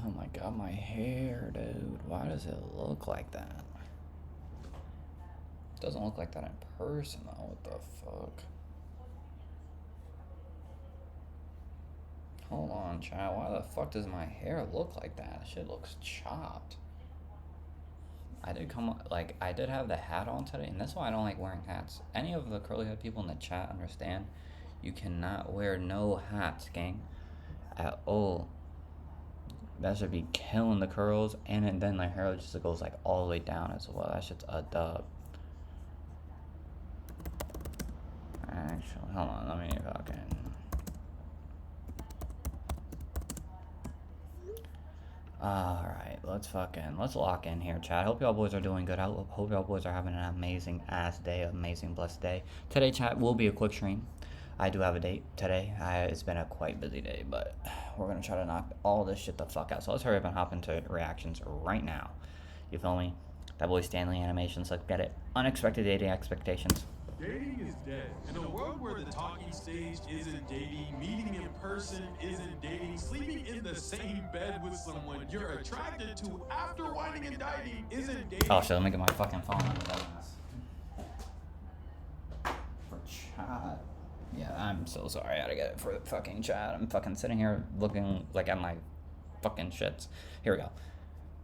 Oh my god, my hair, dude. Why does it look like that? It doesn't look like that in person, though. What the fuck? Hold on, child. Why the fuck does my hair look like that? Shit looks chopped. I did have the hat on today, and that's why I don't like wearing hats. Any of the curly head people in the chat understand, you cannot wear no hats, gang, at all. That should be killing the curls, and then my hair just goes like all the way down as well. That shit's a dub. Actually, hold on, let me fucking. Alright, let's lock in here, chat. Hope y'all boys are doing good. I hope y'all boys are having an amazing ass day, amazing blessed day. Today, chat, will be a quick stream. I do have a date today. It's been a quite busy day, but we're gonna try to knock all this shit the fuck out. So let's hurry up and hop into reactions right now. You feel me? That boy Stanley animations, let's get it. Unexpected dating expectations. Dating is dead. In a world where the talking stage isn't dating, meeting in person isn't dating, sleeping in the same bed with someone you're attracted to after whining and dining isn't dating. Oh shit, let me get my fucking phone on for chat. Yeah, I'm so sorry. I gotta get it for the fucking chat. I'm fucking sitting here looking like at my fucking shits. Here we go.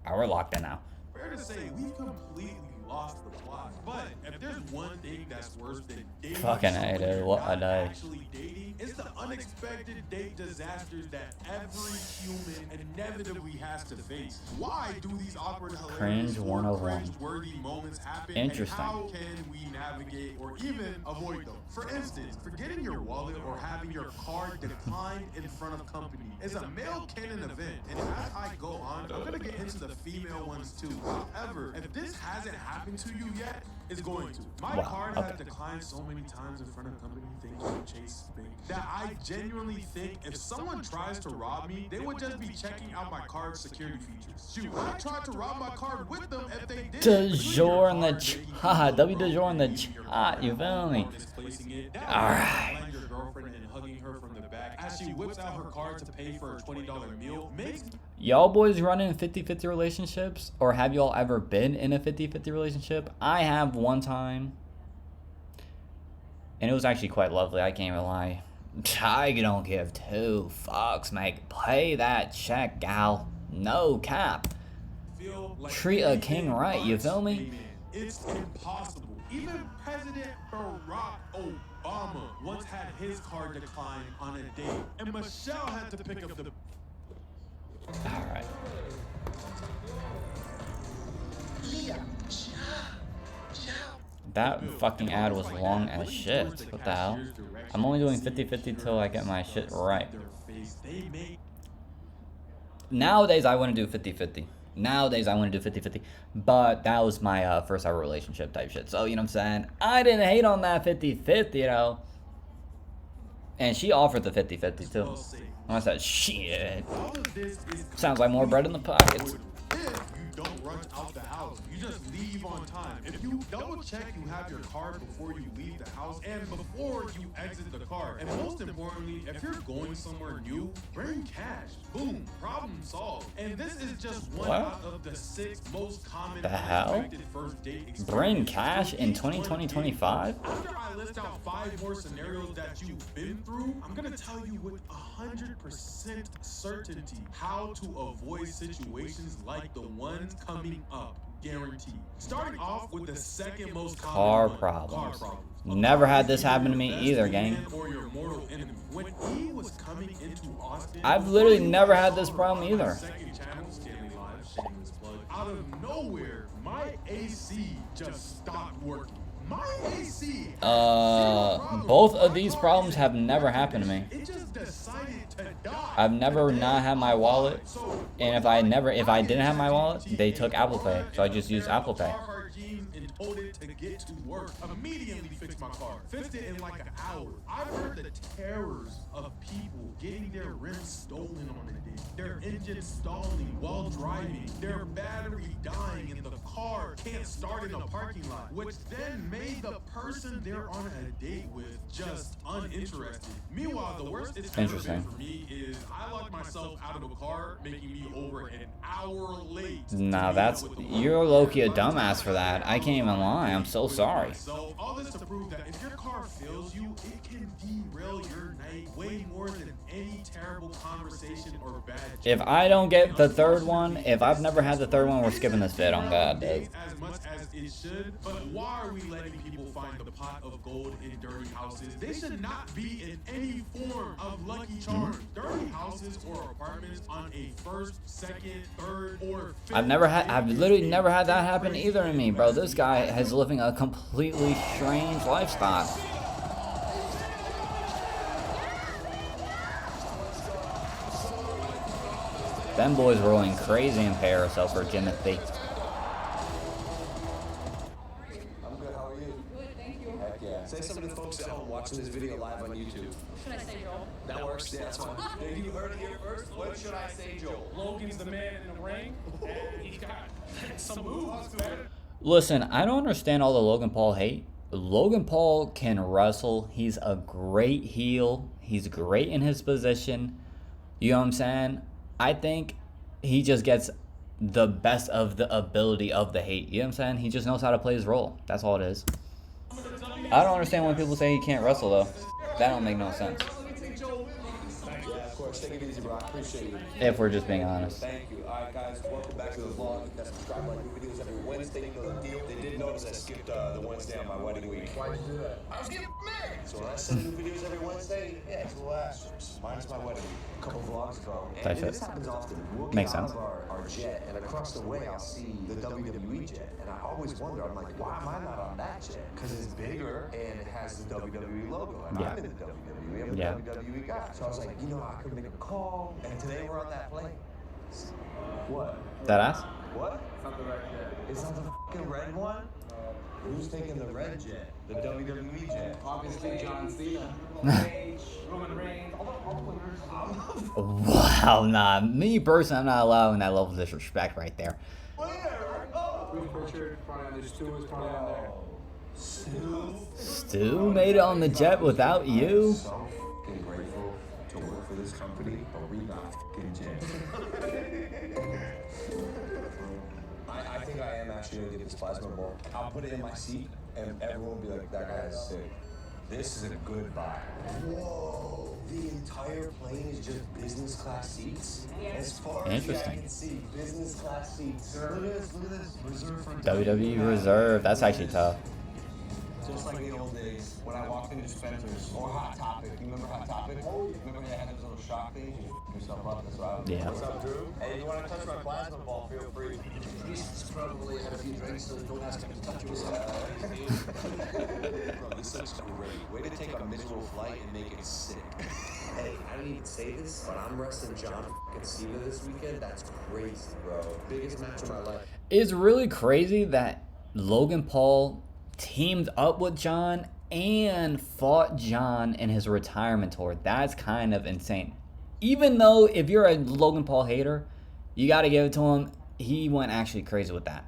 We're locked in now. Fair to say, we've completely lost the plot. But if there's one thing that's worse than dating, fucking A, dude. What a day. Actually dating, it's the unexpected date disasters that every human inevitably has to face. Why do these awkward, hilarious, Cringe 101. cringe-worthy moments happen? Interesting. And how can we navigate or even avoid them? For instance, forgetting your wallet or having your card declined in front of company is a male canon event. And as I go on, I'm gonna get into the female ones too. However, if this hasn't happened to you yet, it's going to. My card has declined so many times in front of company things with Chase Bank that I genuinely think if someone tries to rob me, they would just be checking out my card's security features. Shoot, I tried to rob my card with them if they did. De jour in the chat. W de jour in the chat. You feel me? Alright. Your girlfriend and hugging her from the back as she whips out her card to pay for a $20 meal makes. Y'all boys running 50-50 relationships? Or have y'all ever been in a 50-50 relationship? I have one time. And it was actually quite lovely, I can't even lie. I don't give two fucks, mate. Pay that check, gal. No cap. Treat a king right, you feel me? It's impossible. Even President Barack Obama once had his card declined on a date, and Michelle had to pick up the... Alright. That fucking ad was long as shit. What the hell? I'm only doing 50-50 till I get my shit right. Nowadays, I wouldn't do 50-50. Nowadays, I want to do 50-50. But that was my first ever relationship type shit. So, you know what I'm saying? I didn't hate on that 50-50, you know. And she offered the 50-50 too. And I said, shit. Sounds like more bread in the pockets. Don't rush out the house. You just leave on time. If you double check you have your card before you leave the house and before you exit the car. And most importantly, if you're going somewhere new, bring cash. Boom, problem solved. And this is just one out of the 6 most common unexpected first date experiences. Bring cash in 2020-25? After I list out 5 more scenarios that you've been through, I'm gonna tell you with 100% certainty how to avoid situations like the ones coming up, guaranteed. Starting off with the second most common car problems. Never had this happen to me either, gang. When he was coming into Austin, I've literally never had this problem either. Out of nowhere, my AC just stopped working. My AC. Both of these problems have never happened to me. It just decided to die. I've never not had my wallet, and if I didn't have my wallet, they took Apple Pay, so I just used Apple Pay. And told it to get to work. Immediately fixed my car. Fixed it in like an hour. I've heard the terrors of people getting their rims stolen on a day. Their their engine stalling while driving, their battery dying, and the car can't start in a parking lot, which then made the person they're on a date with just uninterested. Meanwhile, the worst it's ever been for me is I locked myself out of a car, making me over an hour late. Nah, that's, you're low-key a dumbass for that. I can't even lie. I'm so sorry. So all this to prove that if your car fails you, it can derail your night way more than any terrible conversation or bad joke. If I don't get the third one, if I've never had the third one, we're skipping this bit on God, dude. As much as it should, but why are we letting people find the pot of gold in dirty houses? They should not be in any form of Lucky Charms. Dirty houses or apartments on a first, second, third, or fifth. I've literally never had that happen either to me, bro. This guy is living a completely strange lifestyle. Them boys rolling crazy in Paris over Jimothy. I'm good, how are you? Good, thank you. Heck yeah. Say something to the folks at home watching this video live on YouTube. Should I say Joel? That works, yeah, that's fine. Yeah, you heard it here first. What should I say, Joel? Logan's the man in the ring, and he's got some moves, man. Listen, I don't understand all the Logan Paul hate. Logan Paul can wrestle. He's a great heel. He's great in his position. You know what I'm saying? I think he just gets the best of the ability of the hate. You know what I'm saying? He just knows how to play his role. That's all it is. I don't understand when people say he can't wrestle, though. That don't make no sense. Yeah, of course. Take it easy, bro. I appreciate you. If we're just being honest. Thank you. All right, guys. Welcome back to the vlog. That's subscribe to my new videos every Wednesday. You know the deal. They did notice I skipped the Wednesday on my wedding week. Why'd you do that? I was getting married. So when I send new videos every Wednesday, yeah, it's a little asterisk. Mine's my wedding week. A couple vlogs ago. And this happens often. We'll Makes get out sense. of our jet, and across the way, I'll see the WWE jet. And I always wonder, I'm like, why am I not on that jet? Because it's bigger and it has the WWE logo. And Yeah. I'm in the WWE. I'm a Yeah. WWE guy. So I was like, you know, I could make a call. And today we're on that plane. What? That ass? What? It's not the red jet. It's not the fucking red one? Who's taking the red jet? The WWE jet. Obviously, John Cena, Paige, Roman Reigns, all the winners. Wow, nah. Me personally, I'm not allowing that level of disrespect right there. Bruce Pritchard, probably on there. Stu was probably on there. Stu made it on the jet without you? So fucking grateful to work for this company, but we got fucking jet. I think I am actually gonna get this plasma ball. I'll put it in my seat, and everyone will be like, that guy is sick. This is a good buy. Whoa! The entire plane is just business class seats? As far as Interesting. I can see, business class seats. Look at this, look at this. Reserved for WWE Reserve. That's actually tough. Just like the old days, when I walked into Spencer's or Hot Topic. You remember Hot Topic? Remember they had those little shock things? You f yourself up, that's what I was. Yeah. What's up, Drew? Hey, if you want to touch my plasma ball, feel free. He's probably had a few drinks, so don't ask him to touch it. Bro, this looks great. Way to take a miserable flight and make it sick. Hey, I didn't even say this, but I'm wrestling John Cena this weekend. That's crazy, bro. Biggest match of my life. It's really crazy that Logan Paul teamed up with John and fought John in his retirement tour. That's kind of insane. Even though if you're a Logan Paul hater, you got to give it to him. He went actually crazy with that.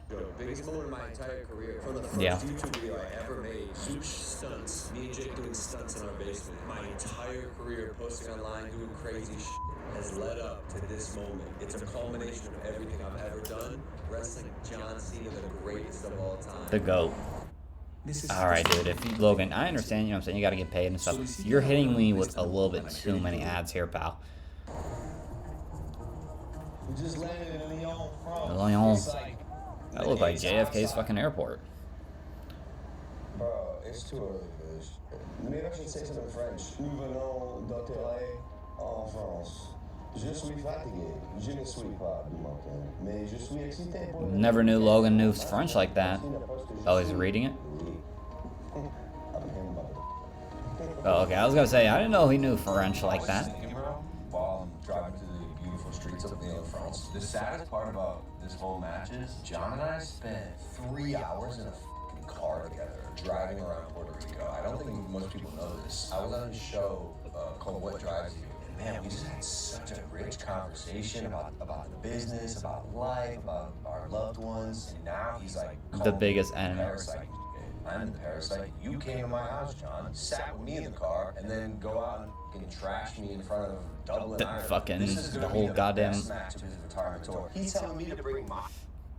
Yo, biggest moment of my entire career. From the first YouTube video I ever made, Zooch stunts. Me and Jake doing stunts in our basement. My entire career posting online, doing crazy shit has led up to this moment. It's a culmination of everything I've ever done. Wrestling John Cena, the greatest of all time. The GOAT. Alright, dude. If you, Logan, I understand, you know what I'm saying? You got to get paid and stuff. You're hitting me with a little bit too many ads here, pal. We just landed in Lyon, France. Lyon. It's like That looked like JFK's fucking airport. Bro, it's too early for this. Maybe I should say something in French. Nous venons d'atterrir en France. Je suis fatigué. Je ne suis pas du matin. Mais je suis excité pour... Never knew Logan knew French like that. Oh, he's reading it? Oh, okay. I was gonna say, I didn't know he knew French like that. While I'm driving through the beautiful streets of Lyon, France. The saddest part about this whole match is John and I spent 3 hours in a fucking car together, driving around Puerto Rico. I don't think most people know this. I was on a show called What Drives You, and man, we just had such a rich conversation about the business, about life, about our loved ones, and now he's like The biggest enemy. parasite. I'm the parasite. You came to my house, John, sat with me in the car, and then go out and fucking trash me in front of Dublin, The Ireland. fucking- This is the gonna whole be the goddamn- best match of his retirement tour. He's telling me to bring my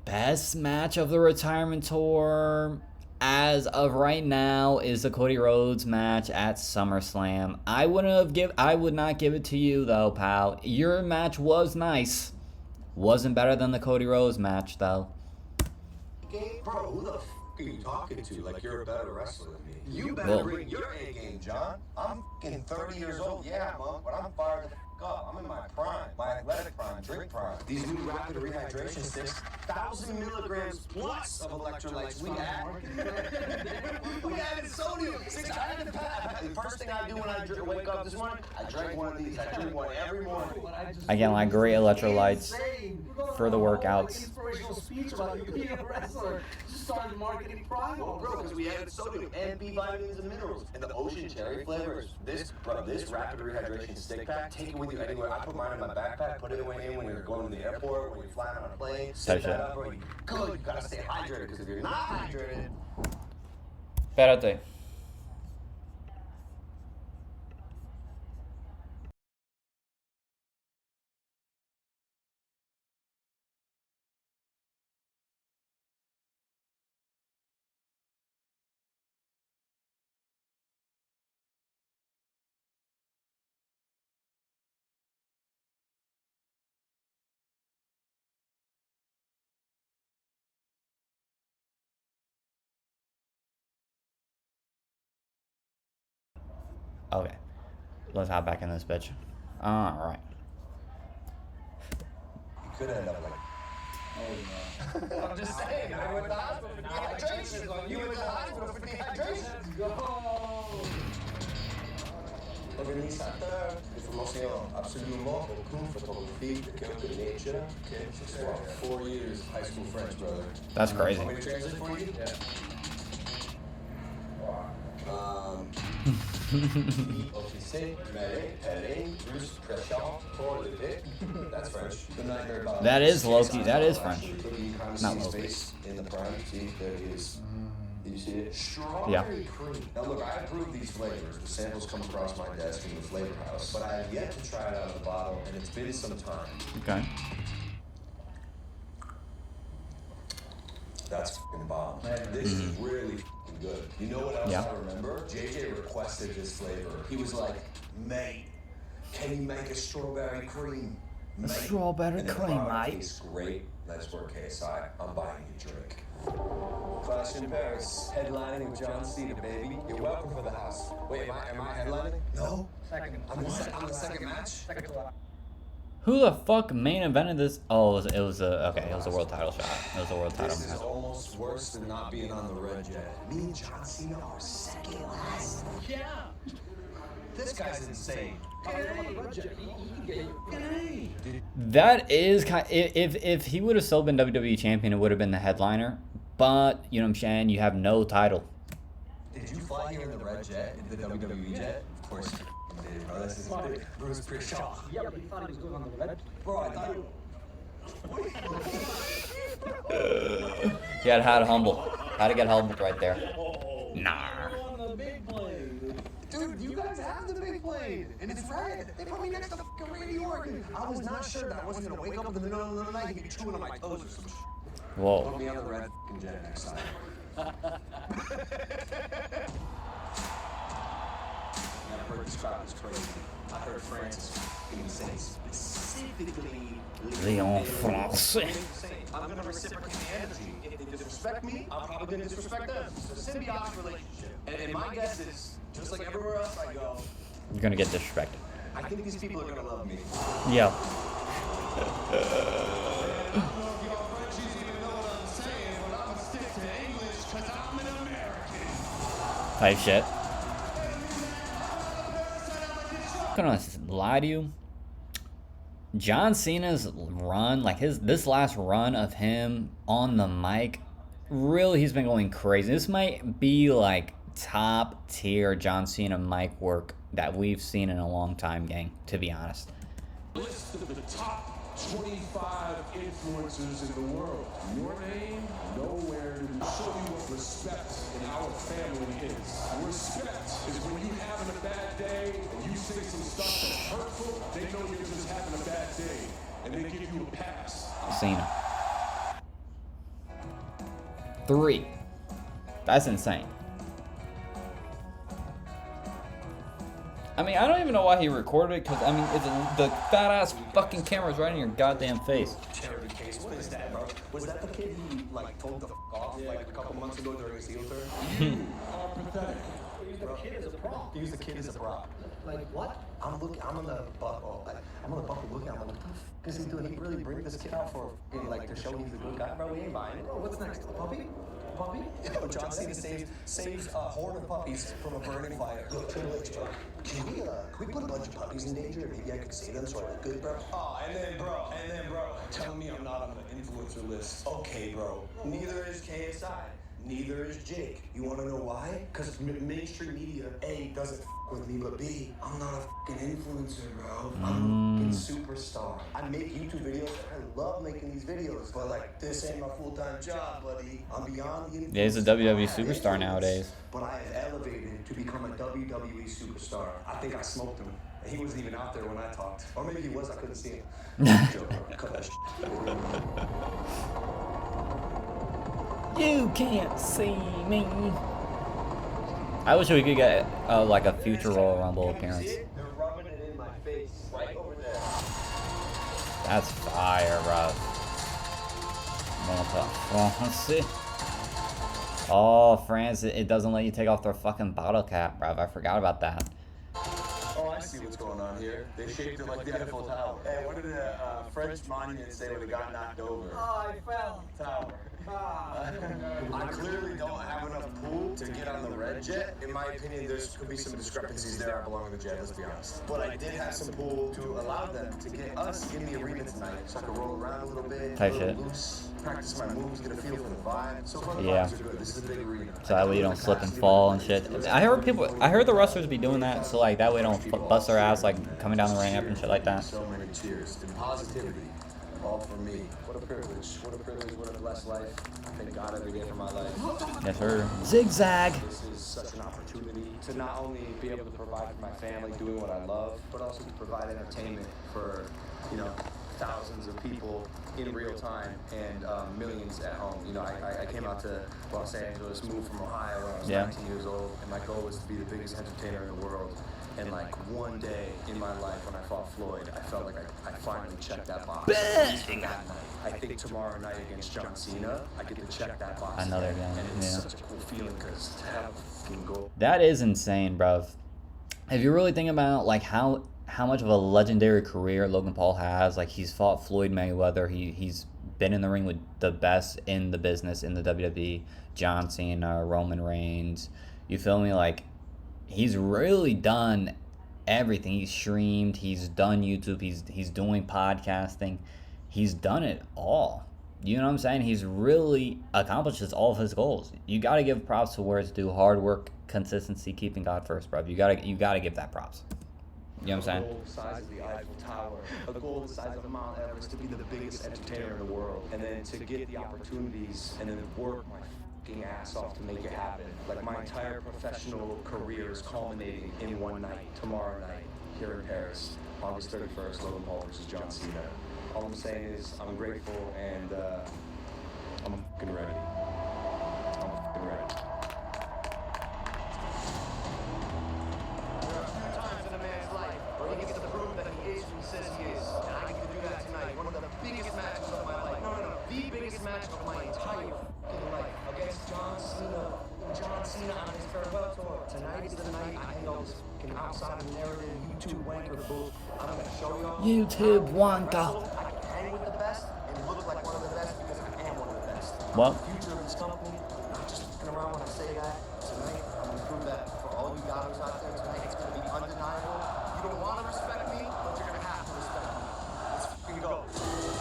Best match of the retirement tour as of right now is the Cody Rhodes match at SummerSlam. I would not give it to you though, pal. Your match was nice. Wasn't better than the Cody Rhodes match though. game? Bro, who the f are you talking to? Like you're a better wrestler than me. You better Well- bring your A game, John. I'm fucking 30 years old, yeah, Monk, but I'm fired the f up. I'm in my prime, my athletic prime, drink prime. These new rapid rehydration sticks, 1,000 milligrams plus of electrolytes. We added sodium. The first thing I do when I wake up this morning, I drink one of these. I drink one every morning. Again, like great electrolytes for the workouts. Inspirational speech about you being a wrestler. Just started marketing Prime. Bro, because we added sodium and B vitamins and minerals. And the ocean cherry flavors. This rapid rehydration stick pack, take it with you anywhere. I put mine in my backpack, put it away in when you're going to the airport, when you're flying on a plane. Sit that up, bro. You good. You gotta stay hydrated, because if you're not hydrated, Espérate. Okay. Let's hop back in this bitch. Alright. you could end up like. I'm just saying, I went to the hospital for dehydration. You went to the hospital for dehydration. Organisateur d'information absolument aucune photographie de quelque nature. Okay, so 4 years high school French, brother. That's crazy. Want me to translate for you? Yeah. Officier, mêlé, pelé, plus pression, pour le dick. That's French. The nightmare about That is Loki. That is French. You kind of Not see his Loki. face in the prime. See, there he is. Did you see it? Yeah. Strawberry cream. Now look, I approve these flavors. The samples come across my desk in the flavor house, but I have yet to try it out of the bottle, and it's been some time. Okay. That's f***ing bomb. This is really f***ing good. You know what else Yeah. I remember? JJ requested this flavor. He was like, mate, can you make a strawberry cream? Mate. Strawberry And the cream, product mate. tastes great. Let's work KSI. I'm buying you a drink. Clash in Paris. Headlining with John Cena, baby. You're welcome for the house. Wait, am I headlining? No. Second. I'm the second match? Second to last. Who the fuck main evented this? Oh, it was a world title shot. It was a world title This is match. almost worse than not being on the red jet. Me and John Cena are second last. Yeah. This guy's insane. That is kind. If he would have still been WWE champion, it would have been the headliner. But you know what I'm saying. You have no title. Did you fly here in the red jet, in the WWE jet? Of course you did, bro. This is Bruce Prishaw. Yeah, but he thought he was going on the red. Bro, I thought You had to humble. How to get humbled right there. Nah. On the big blade. dude, you guys have the big blade, and it's red. They put me next to fucking Randy Orton. I was not sure that I wasn't gonna wake up in the middle of the night and be chewing on my toes or some shit. Put Whoa. me on the red fucking jet next time. I heard this crowd is crazy. I heard Francis fucking say specifically Leon Francais. I'm gonna reciprocate the energy. If they disrespect me, I'm probably gonna disrespect them. It's a symbiotic relationship. And my guess is, just like everywhere else I go, You're gonna get disrespected. I think these people are gonna love me. Yeah. Type shit. I'm gonna lie to you. John Cena's run, like this last run of him on the mic, really he's been going crazy. This might be like top tier John Cena mic work that we've seen in a long time, gang, to be honest. list of the top 25 influencers in the world. Your name, nowhere to show you what respect in our family is. Respect is when you having a bad day and you say some stuff that's hurtful, they know you're just having a bad day and they give you a pass. Cena. 3. That's insane. I mean, I don't even know why he recorded it, because, I mean, it's the fat-ass fucking camera's right in your goddamn face. Charity case, what is that, bro? Was that the kid he, like, told the off, like, a couple months ago during his heel turn? You are pathetic. Use the kid as a prop. Use the kid as a prop. Like what? I'm on the buckle looking. I'm like, what the f is he doing? He really bring this kid out for, like, to show he's a good guy, bro. We ain't buying it. Bro, what's next? A puppy? Puppy? Yo, John Cena saves a horde of puppies from a burning fire. Look, Triple H, bro. Can we put a bunch of puppies in danger? Maybe I could save them so I look good, bro. Oh, and then, bro, telling me I'm not on the influencer list. Okay, bro. Neither is KSI. Neither is Jake. You want to know why? Because mainstream media, A, doesn't with me, but B, I'm not a fucking influencer, bro. I'm a fucking superstar. I make YouTube videos. I love making these videos, but like, this ain't my full-time job, buddy. I'm beyond the influencer. Yeah, he's a WWE superstar nowadays. But I have elevated to become a WWE superstar. I think I smoked him. He wasn't even out there when I talked. Or maybe he was, I couldn't see him. Joke, bro. Cut that shit. You can't see me. I wish we could get like a future Royal Rumble appearance. They're rubbing it in my face, right over there. That's fire, bro. Let's see. Oh, France, it doesn't let you take off their fucking bottle cap, bro. I forgot about that. Oh, I see what's going on here. They shaped it like the Eiffel Tower. Hey, what did the French monument say when it got knocked over? Oh, I fell. Tower. I clearly don't have enough pool to get on the red jet. In my opinion, there could be some discrepancies there. I belong on the jet, let's be honest. But I did have some pool to allow them to get us in the arena tonight, so I could roll around a little bit, Type a little shit. loose, practice my moves, get a feel for the vibe. So far, the Yeah. vibes are good. This is a big arena. So that way you don't slip and fall and shit. I heard the wrestlers be doing that, so like that way they don't bust their ass like coming down the ramp and shit like that. So many cheers and positivity, all for me. What a privilege, what a blessed life. Thank God every day for my life. Yes, sir. Zigzag. This is such an opportunity to not only be able to provide for my family doing what I love, but also to provide entertainment for, thousands of people in real time and millions at home. I came out to Los Angeles, moved from Ohio when I was 19 years old, and my goal was to be the biggest entertainer in the world. And like one day in my life when I fought Floyd, I felt like I finally checked that box. At least for that night. I think tomorrow night against John Cena, I get to check that box. Another again. guy, And it's yeah. such a cool feeling because to have a fucking goal. That is insane, bruv. If you really think about like how much of a legendary career Logan Paul has, like he's fought Floyd Mayweather, he's been in the ring with the best in the business in the WWE, John Cena, Roman Reigns. You feel me? Like he's really done everything. He's streamed, he's done YouTube, he's doing podcasting. He's done it all. You know what I'm saying? He's really accomplishes all of his goals. You got to give props to where it's due. Hard work, consistency, keeping God first, bro. You gotta give that props. You know what I'm saying? A goal the size of the Eiffel Tower, a goal the size of Mount Everest, to be the biggest entertainer in the world, and then to get the opportunities and then work my fucking ass off to make it happen. Like my entire professional career is culminating in one night, tomorrow night, here in Paris, August 31st, Logan Paul versus John Cena. All I'm saying is I'm grateful and I'm fucking ready. I'm fucking ready. There are a few times in a man's life where he gets to prove that he is who he says he is. And I get to do that tonight. One of the biggest matches of my life. No. The biggest match of my entire fucking life. Against John Cena. John Cena on his farewell tour. Tonight is the night I hang out this fucking outside of narrative YouTube wanker booth. I'm gonna show y'all. YouTube wanker. I can hang with the best and look like one of the best because I am one of the best. Well. The future of this company, not just fucking around when I say that. Tonight, I'm gonna prove that for all you doubters out there tonight. It's gonna be undeniable. You don't want to respect me, but you're gonna have to respect me. Let's fucking go.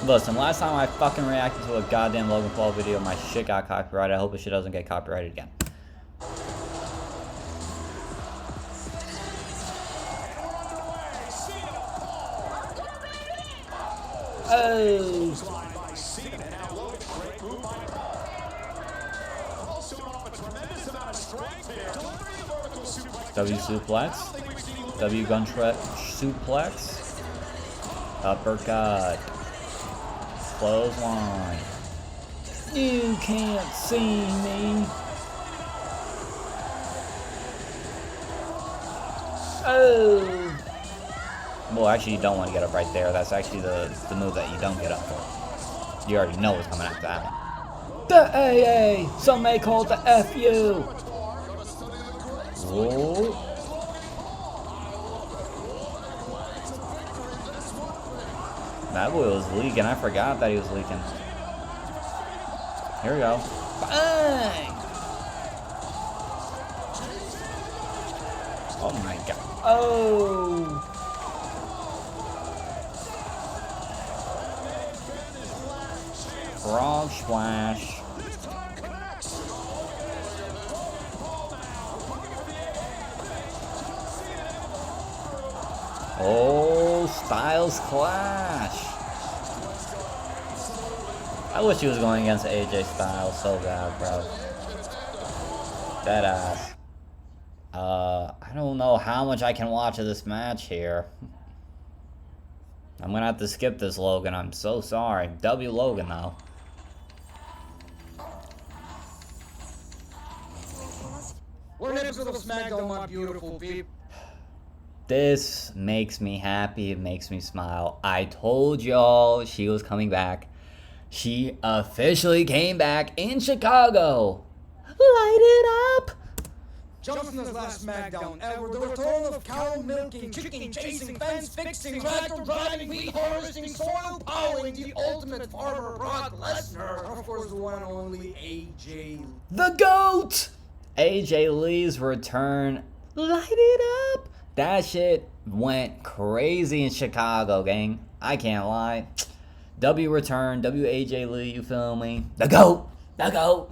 Listen, last time I fucking reacted to a goddamn Logan Paul video, my shit got copyrighted. I hope this shit doesn't get copyrighted again. Oh. Slide by Cena, and now Logan, great move by Paul. Paul showing off a tremendous amount of strength here. Delivering the vertical suplex. W suplex. W gunshot suplex. Uppercut. Clothesline. You can't see me. Oh. Well, actually, you don't want to get up right there. That's actually the move that you don't get up for. You already know what's coming after that one. The AA! Some may call it the FU! Whoa. That boy was leaking. I forgot that he was leaking. Here we go. Bang! Oh my god. Oh! Frog splash. Oh, Styles Clash. I wish he was going against AJ Styles so bad, bro. Dead ass. I don't know how much I can watch of this match here. I'm gonna have to skip this, Logan. I'm so sorry. W Logan, though. What an episode of SmackDown, my beautiful people. This makes me happy. It makes me smile. I told y'all she was coming back. She officially came back in Chicago. Light it up. Johnson's last SmackDown ever, the return of cow milking, chicken chasing, fence fixing, tractor driving, wheat harvesting, soil plowing, the ultimate farmer Brock Lesnar. Of course, the one and only AJ. The GOAT! AJ Lee's return. Light it up. That shit went crazy in Chicago, gang. I can't lie. W return, WAJ Lee, you feel me? The GOAT! The GOAT!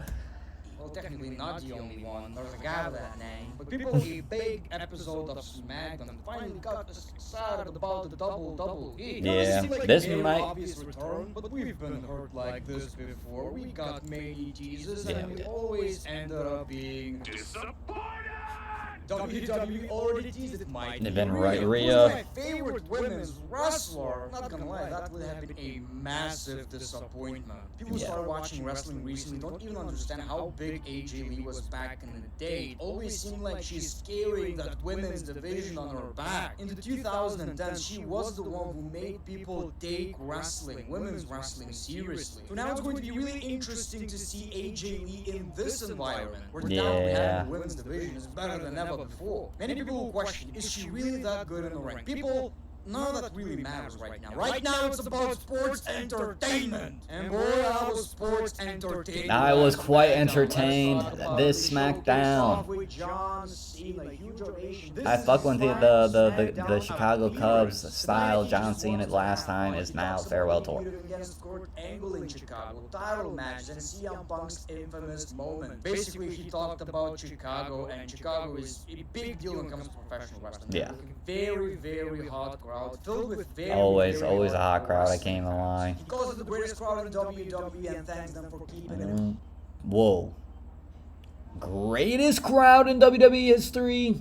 Well, technically not the only one. There's a guy with that name. But people, a big episode of SmackDown finally got us excited about the double E. Yeah, Like this a might- obvious return, but we've been hurt like this before. We got many teases, Yeah, and we we did. always ended up being WWE already teased it might They've be been Rhea. Rhea. Who's my favorite women's wrestler. Not gonna lie, that would have been a massive disappointment. People who Yeah. started watching wrestling recently don't even understand how big AJ Lee was back in the day. It always seemed like she's carrying that women's division on her back. In the 2010s, she was the one who made people take wrestling, women's wrestling, seriously. So now it's going to be really interesting to see AJ Lee in this environment, where now we Yeah. have the women's division is better than ever before. Many people will question, is she really that good in the ring? People, none of that really matters right now. Right now it's about sports entertainment. And boy, I was sports entertained. I was quite entertained Let's talk about this the showcase SmackDown. off with John Cena, huge ovation. This I is fuck with the final the SmackDown Chicago of Cubs years. style. Tonight, he John just Cena wants last to time have is fun. now He talks farewell about tour. he feuded against Kurt Angle in Chicago, title matches, and CM Punk's infamous moment. Basically, he talked about Chicago, and Chicago is a big deal when it comes to professional wrestling. Yeah. Very, very hot crowd, filled with very, Always very a hot crowd. I wrestling can't even lie. He calls it the greatest crowd in WWE and thanks them for keeping it. Whoa. Greatest crowd in WWE history.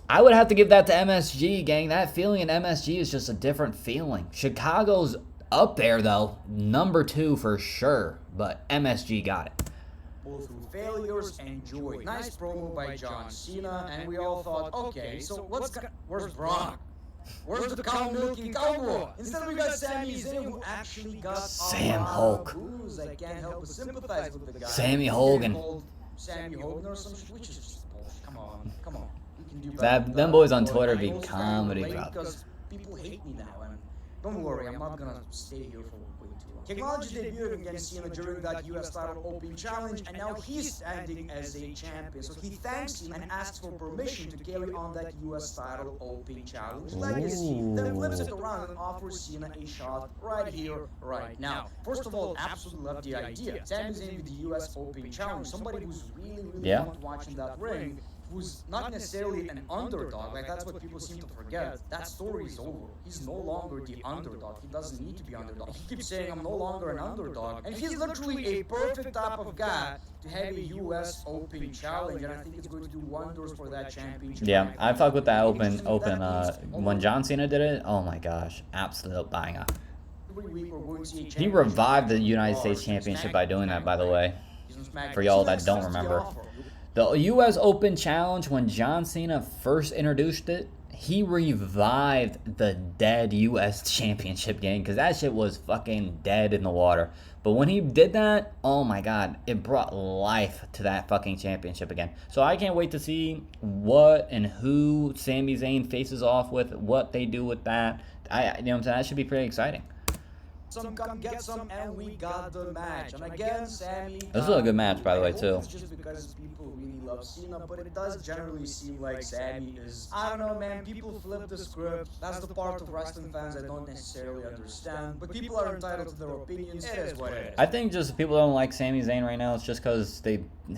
I would have to give that to MSG, gang. That feeling in MSG is just a different feeling. Chicago's up there, though. Number 2 for sure. But MSG got it. Both through failures and joy. Nice promo by John Cena, and we all thought, okay, so where's Brock? Where's the cow milking cowboy? Instead we got Sami Zayn, who actually got Sam a lot Hulk. of booze. I can't help but sympathize with the guy. Sammy He's Hogan. getting called Sammy Hogan or some shit, which is just bullshit. Come on. You can do better That- than them that. boys on But Twitter I be also comedy relate about it. because people hate me now, and don't worry, I'm not gonna stay here for way too long. He acknowledged debuted against Cena during that US title Open Challenge, and now he's standing as a champion. So he thanks him and asks for permission to carry on that US title Open Challenge legacy. Then flips it around and offers Cena a shot right here, right now. First of all, absolutely love the idea. Sami Zayn with the US Open Challenge, somebody who's really Yeah. fun to watch in that ring. who's not necessarily an underdog. Like, that's what people seem to forget. That story is over. He's no longer the underdog. He doesn't need to be underdog. He keeps saying, I'm no longer an underdog. And he's literally a perfect type of guy to have a US Open challenge, and I think it's going to do wonders for that championship. Yeah, I fuck with that open. When John Cena did it, oh my gosh, absolute banger. Every week we're going to see a He championship. revived the United States Championship by doing that, by the way. For y'all that don't remember. The US Open Challenge, when John Cena first introduced it, he revived the dead US Championship game because that shit was fucking dead in the water. But when he did that, oh my god, it brought life to that fucking championship again. So I can't wait to see what and who Sami Zayn faces off with, what they do with that. You know what I'm saying? That should be pretty exciting. Some come get some, and we got the match. And again, Sammy. This was a good match, by the way, too. It's just because people really love Cena, but it does generally seem like Sammy is. I don't know, man. People flip the script. That's the part of wrestling fans I don't necessarily understand. But people are entitled to their opinions. It is what it is. I think just people don't like Sami Zayn right now. It's just because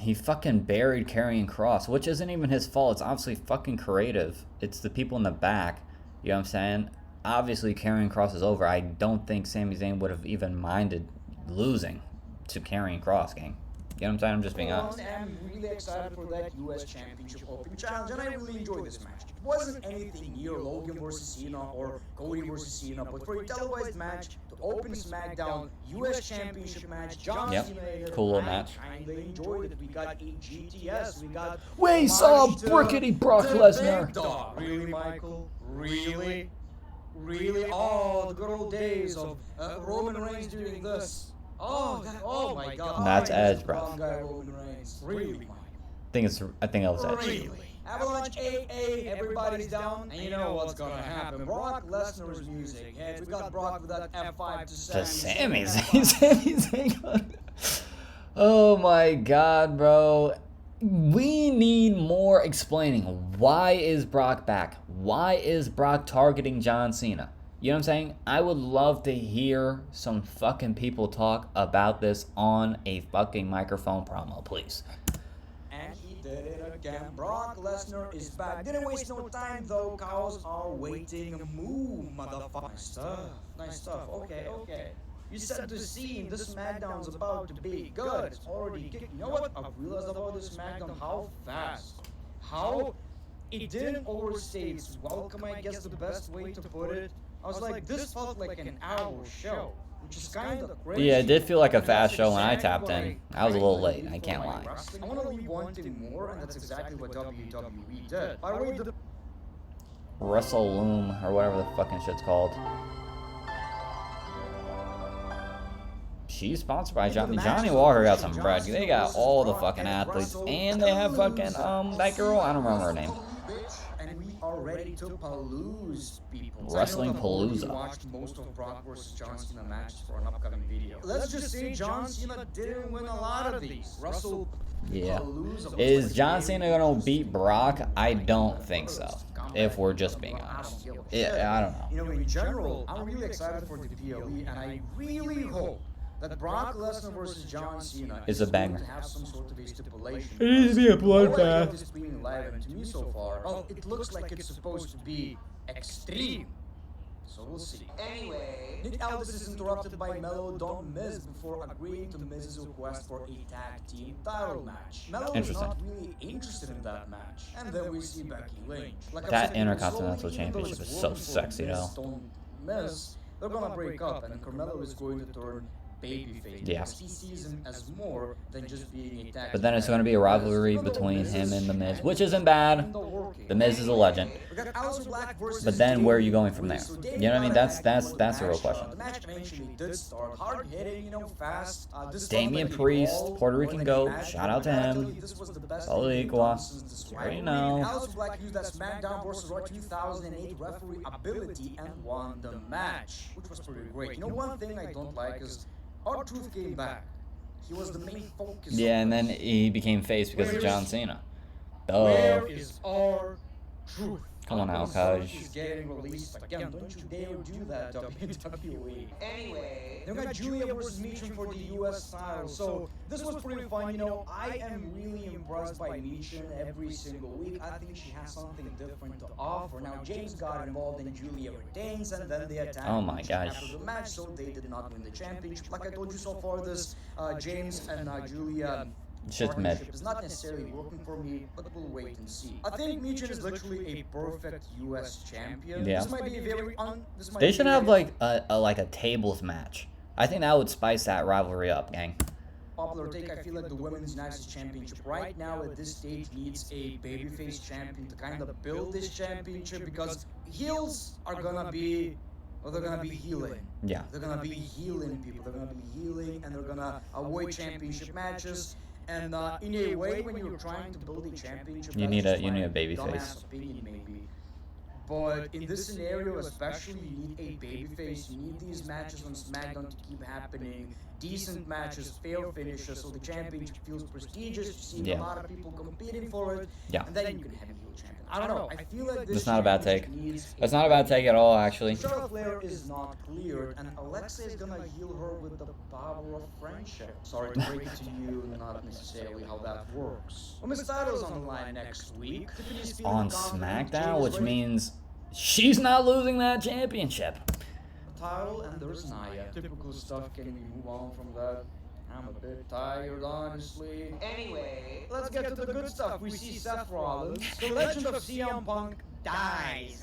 he fucking buried Karrion Kross, which isn't even his fault. It's obviously fucking creative. It's the people in the back. You know what I'm saying? Obviously, Karrion Kross is over. I don't think Sami Zayn would have even minded losing to Karrion Kross, gang. You know what I'm saying? I'm just being honest. I'm really excited for that US Championship Open Challenge, and I really enjoyed this match. It wasn't anything near Logan versus Cena or Cody versus Cena, but for a televised match to open SmackDown US Championship match, John Yep. Cena in it, Cool little I match. kinda enjoyed it. We got a GTS, we got We saw homage to Brickety Brock the Lesnar. big dog. Really, Michael? Really? Really? Oh, the good old days of Roman Reigns doing this. Oh my God. That's Oh, Edge, this bro. brown guy Roman Reigns. Really, Michael? I think it was Edge. Really? Avalanche AA, everybody's down, and you know what's gonna happen. Brock Lesnar's music. Yeah, we got Brock with that F5 to To Sami. Sami Zayn. Sami Zayn. Oh my god, bro. We need more explaining. Why is Brock back? Why is Brock targeting John Cena? You know what I'm saying? I would love to hear some fucking people talk about this on a fucking microphone promo, please. And he did it again. Brock Lesnar is back. Didn't waste no time though. Cows are waiting. Move, motherfucker. Nice stuff. Nice stuff. Okay. You set the scene. This SmackDown's about to be good. It's already kicked. You know what I've realized about this SmackDown? How fast. How it didn't overstay its welcome, I guess the best way to put it. I was like, this felt like an hour show, which is kind of crazy. Yeah, it did feel like a And fast that's show when I exactly tapped in. what I was a little really late, I feel can't like lie. wrestling. I want to leave wanting more, and that's exactly what WWE did. By the way, the Wrestle Loom, or whatever the fucking shit's called. She's sponsored by Johnny Walker got some bread. They got all the fucking athletes, and they have fucking that girl. I don't remember her name. and we are ready to palooze, people. Wrestling I know I've already palooza. watched most of Brock versus John Cena matches for an upcoming video. Let's just say John Cena didn't win a lot of these. Russell. Yeah. Palooza. Is John Cena gonna beat Brock? I don't think so. If we're just being honest. Yeah, I don't know. You know, in general, I'm really excited for the PLE, and I really hope that Brock Lesnar versus John Cena Is a going banger. to have some sort of a stipulation. It needs to be a bloodbath. All I get is streaming live, and to me so far, well, it looks like it's supposed to be extreme. So we'll see. Anyway, Nick Aldis is interrupted by Melo Don Miz before agreeing to Miz's request for a tag team title match. Melo is Interesting. not really interested in that match. And then we see Becky Lynch. Like I've That said, Intercontinental slowly, even though Championship it's is so working for sexy, Miz, though. Don Miz, they're gonna break up, and Carmelo is going to turn babyface. Yeah. Because he sees him as more than just being a tag But then team it's gonna be a partner. rivalry Even though between Miz him is and The Miz, shit which isn't bad. and the working. The Miz is a legend. We got Aleister Black versus But then where are you going Damian from there? Priest. So You Damian know what I mean? got That's back into the real match. question. The match eventually did start hard hitting, fast. This Damian felt like a Priest, brawl Puerto more Rican than a goat. match, Shout out to but I him. tell you, this was the best All thing equal. done since this You already rivalry. know. Aleister Black used that SmackDown vs. Raw 2008 referee ability and won the match, which was pretty great. You know, one thing I don't like is R-Truth came back. He was the main focus. Yeah, of and then this. he became face because of John Cena. Where Duh. is R-Truth? Come on now, Cuz. cuz. Is getting released again. Don't you dare do that, WWE. Anyway, Then we got Julia versus Meechin for the US title. So this was pretty fun. You know, I am really impressed by Meechin every single week. I think she has something different to offer. Now James got involved and Julia retains, and then they attacked Oh my Meechin gosh. after the match, so they did not win the championship. Like I told you so far, this James and Julia It's just mid. partnership is not necessarily working for me, but we'll wait and see. I think Meechin is literally a perfect US champion. Yeah. This might be a very They should have like a tables match. I think that would spice that rivalry up, gang. popular take. I feel like the Women's United States Championship right now at this stage needs a babyface champion to kind of build this championship, because heels are gonna be, well, they're gonna be healing. Yeah. They're gonna be healing people. They're gonna be healing, and they're gonna avoid championship matches. And in a way, when you're trying to build a championship, You that's need just a my babyface. dumbass opinion, maybe. But in this scenario, especially, you need a babyface. You need these matches on SmackDown to keep happening. Decent matches, fair finishes, so the championship feels prestigious. You see Yeah. a lot of people competing for it. Yeah. And then you can have a heel champion. I don't know. I feel like this That's not a bad take. championship needs That's not a bad take at all, actually. Charlotte Flair is not cleared, and Alexa is gonna heal her with the power of friendship. Sorry to break it to you, not necessarily how that works. Women's title's on the line next week. Tiffany's feeling On confident, SmackDown, Jay's which ready means she's not losing that championship. title, and there's Nia. Typical stuff. Can we move on from that? I'm a bit tired, honestly. anyway, Let's get to the good stuff. We see Seth Rollins. The legend of CM Punk dies.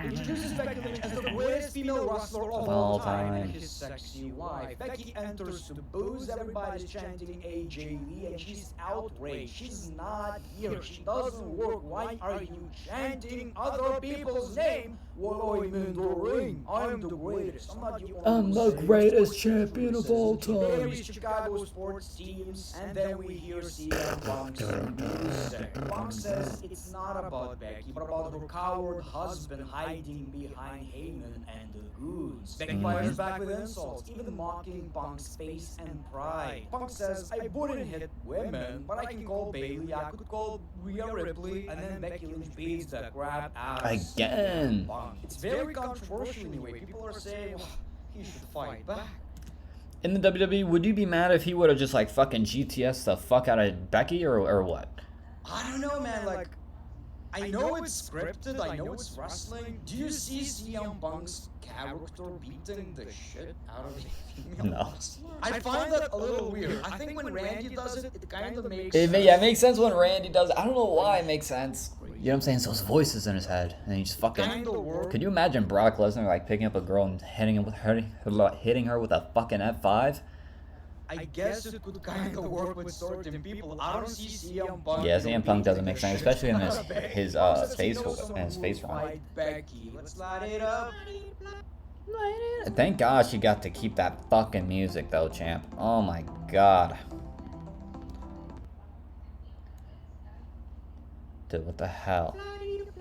Introduces Becky Lynch as the greatest female wrestler of all time, and his sexy wife. Becky enters to booze. Everybody's chanting AJ Lee, and she's outraged. She's not here. She doesn't work. Why are you chanting other people's name? What I'm in the ring. I'm the greatest. I'm not the only I'm the one saying greatest sports champion of says all it. She time. buries Chicago sports teams, and then we hear CM Punk's music. Punk says it's not about Becky, but about her coward husband hiding behind Heyman and the Goons. Becky fires back with insults, even mocking Punk's face and pride. Punk says, I wouldn't hit women, but I can call Bailey, I could call Rhea Ripley, and then Becky Lynch beats the crap out of Again. CM Punk. It's very controversial anyway. People are saying, well, he should fight back. In the WWE, would you be mad if he would have just like fucking GTS the fuck out of Becky or what? I don't know, man. Like, I know it's scripted. I know it's wrestling. Do you see CM Punk's character beating the shit out of a female No. wrestler? I find that a little weird. I think when Randy does it, it kind of makes It makes sense when Randy does it. I don't know why it makes sense. You know what I'm saying? So his voice is in his head, and he just fucking. Kinda work. Could you imagine Brock Lesnar like picking up a girl and hitting her with a fucking F5? I guess it could kind of work with certain people. I don't see CM Punk. Yeah, CM Punk doesn't make sense, especially in his Punk says he face knows someone his who face will run. fight Becky. Let's light it up. Thank God she got to keep that fucking music though, champ. Oh my God. Dude, what the hell?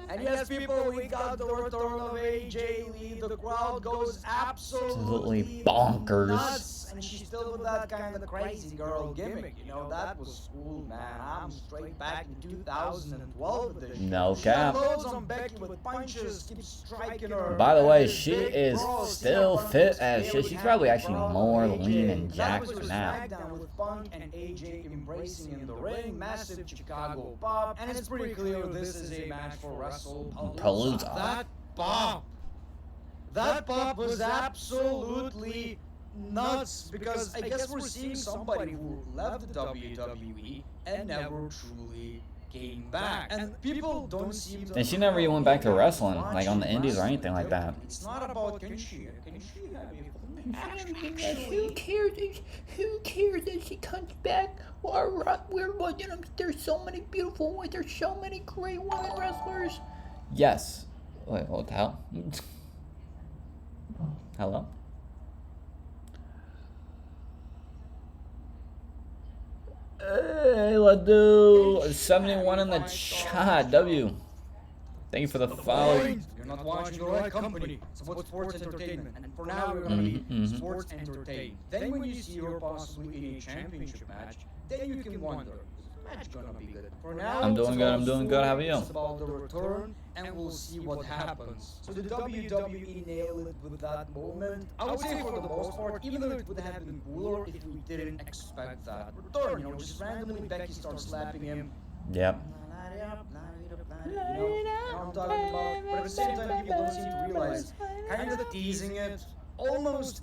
And yes, people, we got the return of AJ Lee. The crowd goes absolutely bonkers. nuts. And she's still with that kind of crazy girl gimmick. You know, that was cool, man. I'm straight back in 2012 with this shit. No She cap. unloads on Becky with punches, keeps striking her. By the way, And she big is brawls. still CM Punk fit was as shit. barely She's probably having actually a problem more with lean AJ. and That jacked was your now. SmackDown with Punk and AJ embracing in the ring, massive Chicago pop, and it's pretty clear this is a match for Palooza. That pop was absolutely nuts, because I guess we're seeing somebody who left the WWE and never truly came back. And people don't seem to. And she never even went back to wrestling, like on the indies or anything like that. It's not about can she have a Who cares? Who cares if she comes back? There's so many beautiful women. There's so many great women wrestlers. Yes. Wait, what the hell? Hello? Hey, let's do 71 in the chat. W. Thank you for the follow. You're not watching the right company. It's about sports entertainment. And for now, we're gonna be sports entertainment. Then when you see her possibly in a championship match, then you can wonder, match gonna be good. For now, I'm doing it's good, about I'm doing good. How about story, you? It's about the return, and we'll see what happens. So the WWE nailed it with that moment. I would say for the most part, even though it would have been cooler if we didn't expect that return. You know, just randomly Becky starts slapping him. Yep. You know what I'm talking about. But at the same time, people don't seem to realize, kind of teasing it, almost.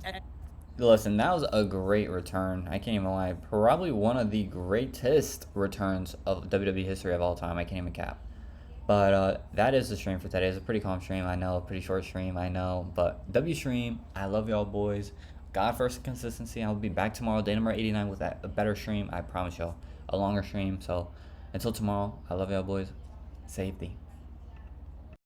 Listen, that was a great return. I can't even lie. Probably one of the greatest returns of WWE history of all time. I can't even cap. But that is the stream for today. It's a pretty calm stream, I know. A pretty short stream, I know. But W stream, I love y'all boys. God first consistency. I'll be back tomorrow, day number 89, with a better stream. I promise y'all. A longer stream. So until tomorrow, I love y'all boys. Safety.